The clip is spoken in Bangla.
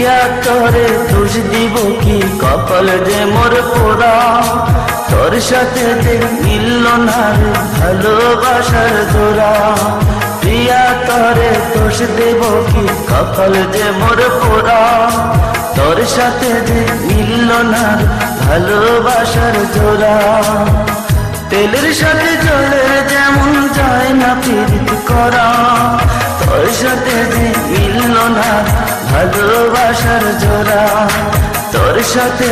প্রিয়া তোরে দোষ দিব কি, কপাল যে মোর পোড়া। তোর সাথে যে মিলল না রে ভালোবাসার জোড়া। প্রিয়া তোরে দোষ দেব কি, কপাল যে মোর পোড়া। তোর সাথে যে মিলল না ভালোবাসার জোড়া। তেলের সাথে জলের যেমন যায় না প্রীত করা, তোর সাথে যে মিলল না ভালোবাসার জোড়া। তোর সাথে